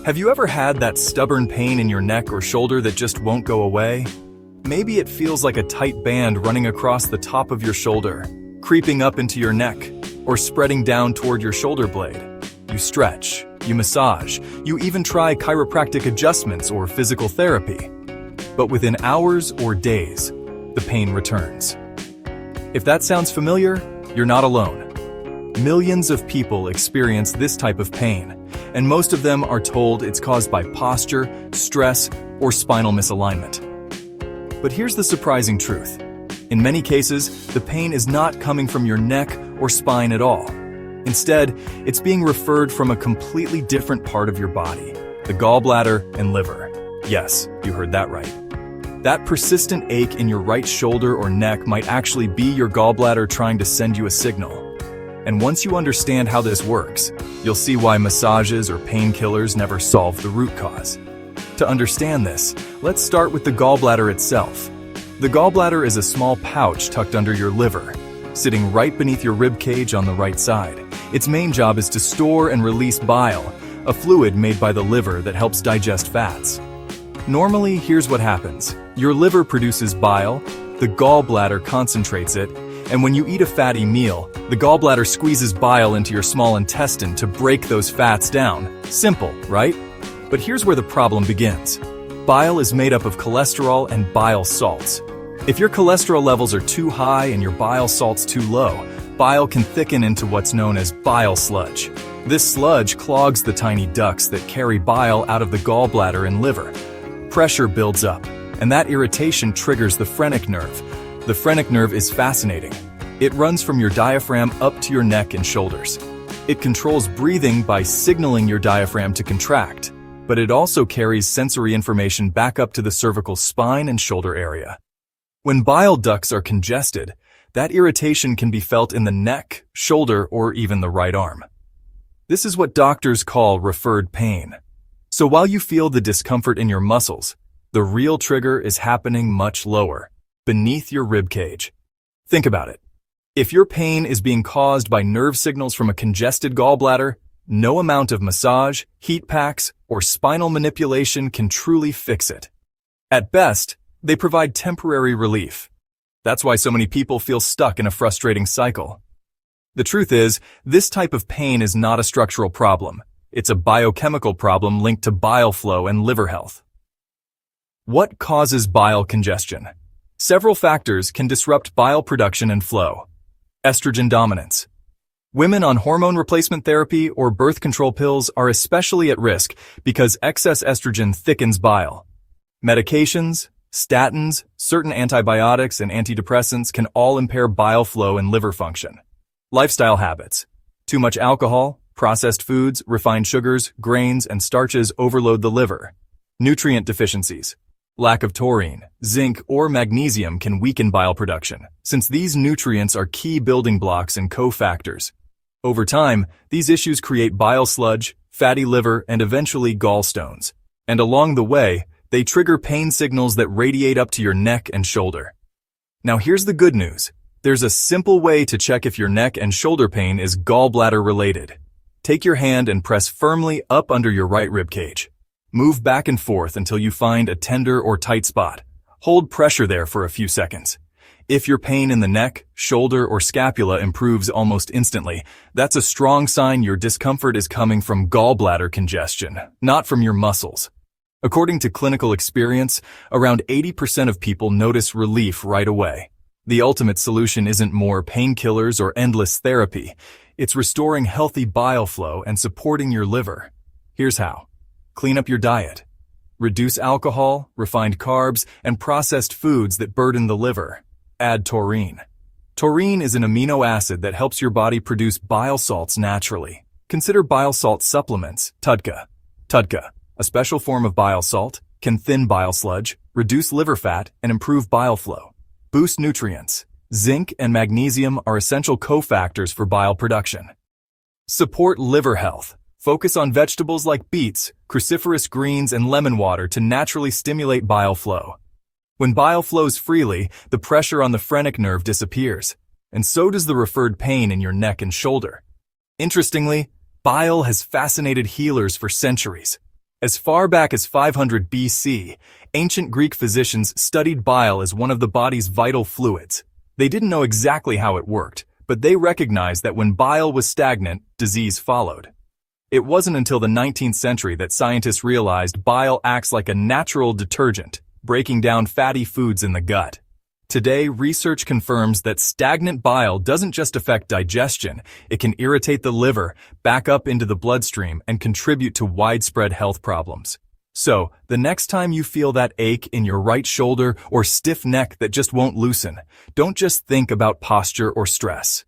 Have you ever had that stubborn pain in your neck or shoulder that just won't go away? Maybe it feels like a tight band running across the top of your shoulder, creeping up into your neck, or spreading down toward your shoulder blade. You stretch, you massage, you even try chiropractic adjustments or physical therapy. But within hours or days, the pain returns. If that sounds familiar, you're not alone. Millions of people experience this type of pain, and most of them are told it's caused by posture, stress, or spinal misalignment. But here's the surprising truth. In many cases, the pain is not coming from your neck or spine at all. Instead, it's being referred from a completely different part of your body, the gallbladder and liver. Yes, you heard that right. That persistent ache in your right shoulder or neck might actually be your gallbladder trying to send you a signal. And once you understand how this works, you'll see why massages or painkillers never solve the root cause. To understand this, let's start with the gallbladder itself. The gallbladder is a small pouch tucked under your liver, sitting right beneath your rib cage on the right side. Its main job is to store and release bile, a fluid made by the liver that helps digest fats. Normally, here's what happens. Your liver produces bile, the gallbladder concentrates it, and when you eat a fatty meal, the gallbladder squeezes bile into your small intestine to break those fats down. Simple, right? But here's where the problem begins. Bile is made up of cholesterol and bile salts. If your cholesterol levels are too high and your bile salts too low, bile can thicken into what's known as bile sludge. This sludge clogs the tiny ducts that carry bile out of the gallbladder and liver. Pressure builds up, and that irritation triggers the phrenic nerve. The phrenic nerve is fascinating. It runs from your diaphragm up to your neck and shoulders. It controls breathing by signaling your diaphragm to contract, but it also carries sensory information back up to the cervical spine and shoulder area. When bile ducts are congested, that irritation can be felt in the neck, shoulder, or even the right arm. This is what doctors call referred pain. So while you feel the discomfort in your muscles, the real trigger is happening much lower, beneath your rib cage. Think about it. If your pain is being caused by nerve signals from a congested gallbladder, no amount of massage, heat packs, or spinal manipulation can truly fix it. At best, they provide temporary relief. That's why so many people feel stuck in a frustrating cycle. The truth is, this type of pain is not a structural problem. It's a biochemical problem linked to bile flow and liver health. What causes bile congestion? Several factors can disrupt bile production and flow. Estrogen dominance. Women on hormone replacement therapy or birth control pills are especially at risk because excess estrogen thickens bile. Medications, statins, certain antibiotics, and antidepressants can all impair bile flow and liver function. Lifestyle habits. Too much alcohol, processed foods, refined sugars, grains, and starches overload the liver. Nutrient deficiencies. Lack of taurine, zinc, or magnesium can weaken bile production, since these nutrients are key building blocks and cofactors. Over time, these issues create bile sludge, fatty liver, and eventually gallstones. And along the way, they trigger pain signals that radiate up to your neck and shoulder. Now here's the good news. There's a simple way to check if your neck and shoulder pain is gallbladder related. Take your hand and press firmly up under your right rib cage. Move back and forth until you find a tender or tight spot. Hold pressure there for a few seconds. If your pain in the neck, shoulder, or scapula improves almost instantly, that's a strong sign your discomfort is coming from gallbladder congestion, not from your muscles. According to clinical experience, around 80% of people notice relief right away. The ultimate solution isn't more painkillers or endless therapy. It's restoring healthy bile flow and supporting your liver. Here's how. Clean up your diet. Reduce alcohol, refined carbs, and processed foods that burden the liver. Add taurine. Taurine is an amino acid that helps your body produce bile salts naturally. Consider bile salt supplements, TUDCA. TUDCA, a special form of bile salt, can thin bile sludge, reduce liver fat, and improve bile flow. Boost nutrients. Zinc and magnesium are essential cofactors for bile production. Support liver health. Focus on vegetables like beets, cruciferous greens, and lemon water to naturally stimulate bile flow. When bile flows freely, the pressure on the phrenic nerve disappears, and so does the referred pain in your neck and shoulder. Interestingly, bile has fascinated healers for centuries. As far back as 500 BC, ancient Greek physicians studied bile as one of the body's vital fluids. They didn't know exactly how it worked, but they recognized that when bile was stagnant, disease followed. It wasn't until the 19th century that scientists realized bile acts like a natural detergent, breaking down fatty foods in the gut. Today, research confirms that stagnant bile doesn't just affect digestion, it can irritate the liver, back up into the bloodstream, and contribute to widespread health problems. So, the next time you feel that ache in your right shoulder or stiff neck that just won't loosen, don't just think about posture or stress.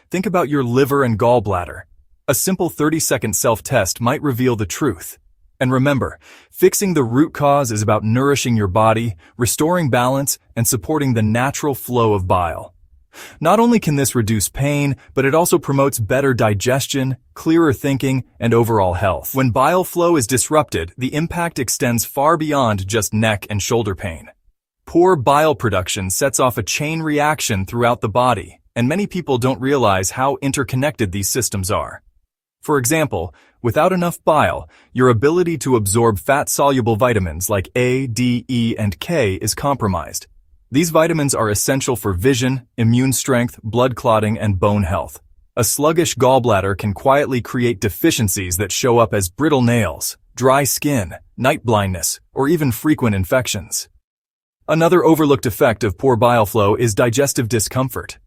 Think about your liver and gallbladder. A simple 30-second self-test might reveal the truth. And remember, fixing the root cause is about nourishing your body, restoring balance, and supporting the natural flow of bile. Not only can this reduce pain, but it also promotes better digestion, clearer thinking, and overall health. When bile flow is disrupted, the impact extends far beyond just neck and shoulder pain. Poor bile production sets off a chain reaction throughout the body, and many people don't realize how interconnected these systems are. For example, without enough bile, your ability to absorb fat-soluble vitamins like A, D, E, and K is compromised. These vitamins are essential for vision, immune strength, blood clotting, and bone health. A sluggish gallbladder can quietly create deficiencies that show up as brittle nails, dry skin, night blindness, or even frequent infections. Another overlooked effect of poor bile flow is digestive discomfort.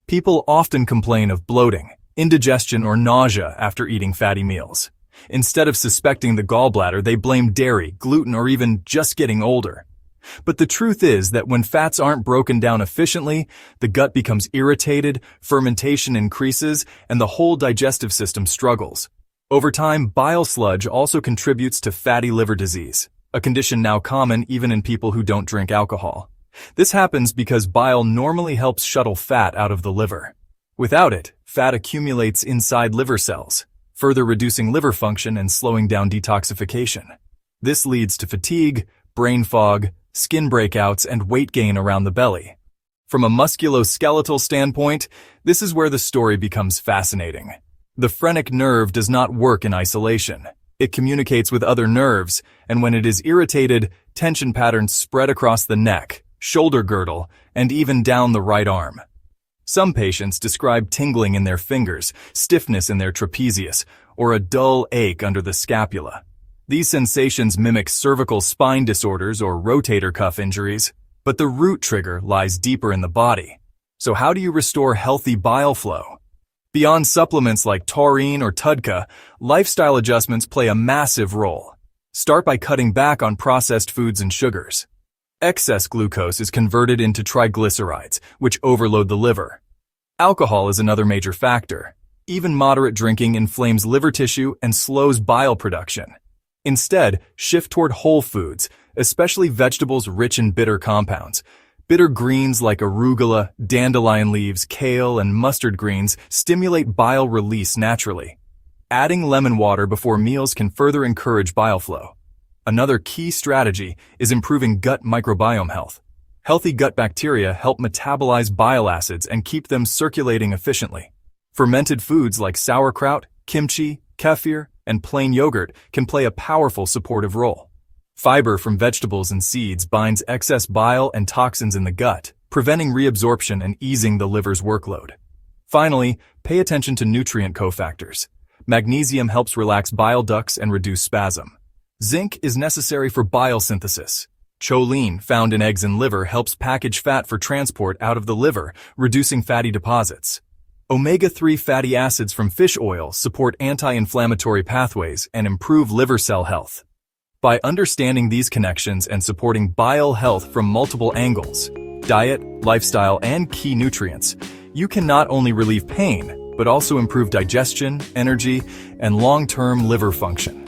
People often complain of bloating, indigestion, or nausea after eating fatty meals. Instead of suspecting the gallbladder, they blame dairy, gluten, or even just getting older. But the truth is that when fats aren't broken down efficiently, the gut becomes irritated, fermentation increases, and the whole digestive system struggles. Over time, bile sludge also contributes to fatty liver disease, a condition now common even in people who don't drink alcohol. This happens because bile normally helps shuttle fat out of the liver. Without it, fat accumulates inside liver cells, further reducing liver function and slowing down detoxification. This leads to fatigue, brain fog, skin breakouts, and weight gain around the belly. From a musculoskeletal standpoint, this is where the story becomes fascinating. The phrenic nerve does not work in isolation. It communicates with other nerves, and when it is irritated, tension patterns spread across the neck, shoulder girdle, and even down the right arm. Some patients describe tingling in their fingers, stiffness in their trapezius, or a dull ache under the scapula. These sensations mimic cervical spine disorders or rotator cuff injuries, but the root trigger lies deeper in the body. So how do you restore healthy bile flow? Beyond supplements like taurine or TUDCA, lifestyle adjustments play a massive role. Start by cutting back on processed foods and sugars. Excess glucose is converted into triglycerides, which overload the liver. Alcohol is another major factor. Even moderate drinking inflames liver tissue and slows bile production. Instead, shift toward whole foods, especially vegetables rich in bitter compounds. Bitter greens like arugula, dandelion leaves, kale, and mustard greens stimulate bile release naturally. Adding lemon water before meals can further encourage bile flow. Another key strategy is improving gut microbiome health. Healthy gut bacteria help metabolize bile acids and keep them circulating efficiently. Fermented foods like sauerkraut, kimchi, kefir, and plain yogurt can play a powerful supportive role. Fiber from vegetables and seeds binds excess bile and toxins in the gut, preventing reabsorption and easing the liver's workload. Finally, pay attention to nutrient cofactors. Magnesium helps relax bile ducts and reduce spasm. Zinc is necessary for bile synthesis. Choline, found in eggs and liver, helps package fat for transport out of the liver, reducing fatty deposits. Omega-3 fatty acids from fish oil support anti-inflammatory pathways and improve liver cell health. By understanding these connections and supporting bile health from multiple angles, diet, lifestyle, and key nutrients, you can not only relieve pain, but also improve digestion, energy, and long-term liver function.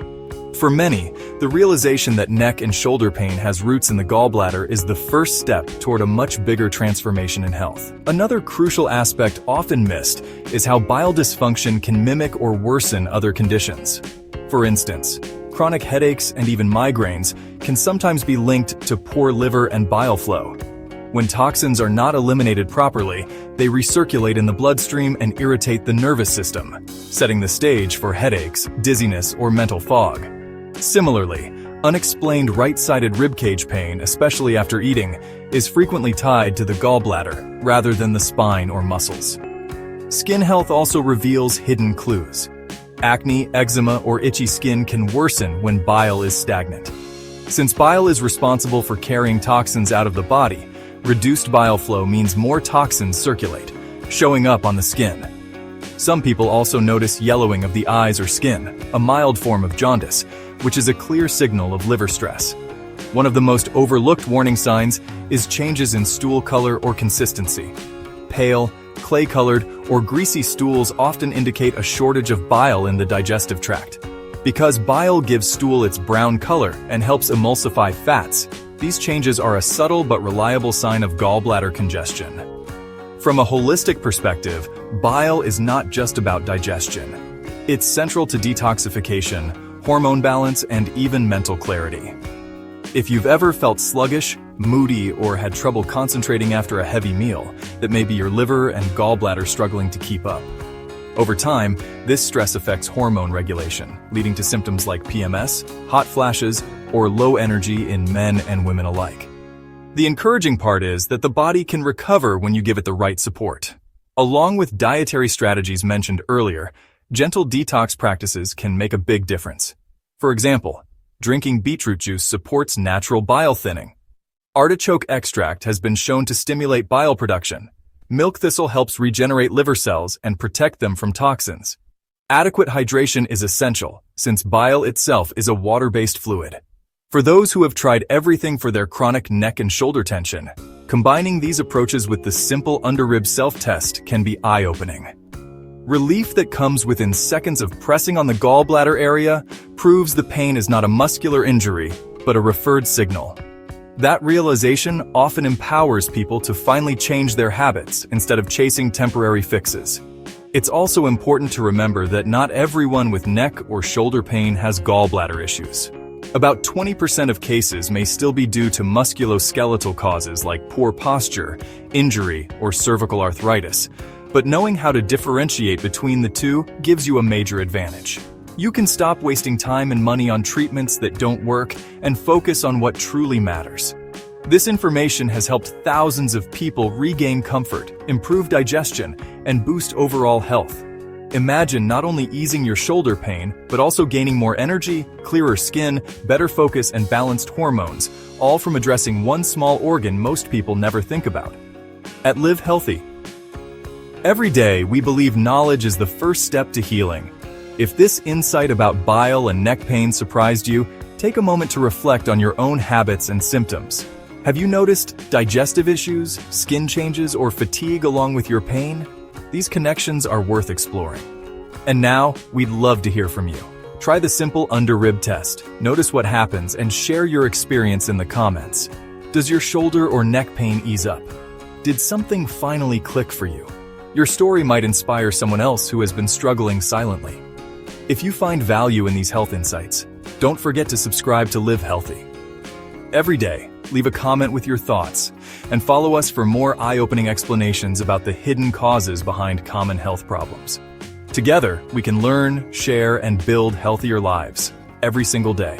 For many, the realization that neck and shoulder pain has roots in the gallbladder is the first step toward a much bigger transformation in health. Another crucial aspect often missed is how bile dysfunction can mimic or worsen other conditions. For instance, chronic headaches and even migraines can sometimes be linked to poor liver and bile flow. When toxins are not eliminated properly, they recirculate in the bloodstream and irritate the nervous system, setting the stage for headaches, dizziness, or mental fog. Similarly, unexplained right-sided ribcage pain, especially after eating, is frequently tied to the gallbladder rather than the spine or muscles. Skin health also reveals hidden clues. Acne, eczema, or itchy skin can worsen when bile is stagnant. Since bile is responsible for carrying toxins out of the body, reduced bile flow means more toxins circulate, showing up on the skin. Some people also notice yellowing of the eyes or skin, a mild form of jaundice, which is a clear signal of liver stress. One of the most overlooked warning signs is changes in stool color or consistency. Pale, clay-colored, or greasy stools often indicate a shortage of bile in the digestive tract. Because bile gives stool its brown color and helps emulsify fats, these changes are a subtle but reliable sign of gallbladder congestion. From a holistic perspective, bile is not just about digestion. It's central to detoxification, hormone balance, and even mental clarity. If you've ever felt sluggish, moody, or had trouble concentrating after a heavy meal, that may be your liver and gallbladder struggling to keep up. Over time, this stress affects hormone regulation, leading to symptoms like PMS, hot flashes, or low energy in men and women alike. The encouraging part is that the body can recover when you give it the right support. Along with dietary strategies mentioned earlier, gentle detox practices can make a big difference. For example, drinking beetroot juice supports natural bile thinning. Artichoke extract has been shown to stimulate bile production. Milk thistle helps regenerate liver cells and protect them from toxins. Adequate hydration is essential, since bile itself is a water-based fluid. For those who have tried everything for their chronic neck and shoulder tension, combining these approaches with the simple underrib self-test can be eye-opening. Relief that comes within seconds of pressing on the gallbladder area proves the pain is not a muscular injury, but a referred signal. That realization often empowers people to finally change their habits instead of chasing temporary fixes. It's also important to remember that not everyone with neck or shoulder pain has gallbladder issues. About 20% of cases may still be due to musculoskeletal causes like poor posture, injury, or cervical arthritis, but knowing how to differentiate between the two gives you a major advantage. You can stop wasting time and money on treatments that don't work and focus on what truly matters. This information has helped thousands of people regain comfort, improve digestion, and boost overall health. Imagine not only easing your shoulder pain, but also gaining more energy, clearer skin, better focus, and balanced hormones, all from addressing one small organ most people never think about. At Live Healthy. Every day, we believe knowledge is the first step to healing. If this insight about bile and neck pain surprised you, take a moment to reflect on your own habits and symptoms. Have you noticed digestive issues, skin changes, or fatigue along with your pain? These connections are worth exploring. And now, we'd love to hear from you. Try the simple under-rib test, notice what happens, and share your experience in the comments. Does your shoulder or neck pain ease up? Did something finally click for you? Your story might inspire someone else who has been struggling silently. If you find value in these health insights, don't forget to subscribe to Live Healthy. Every day, leave a comment with your thoughts, and follow us for more eye-opening explanations about the hidden causes behind common health problems. Together, we can learn, share, and build healthier lives every single day.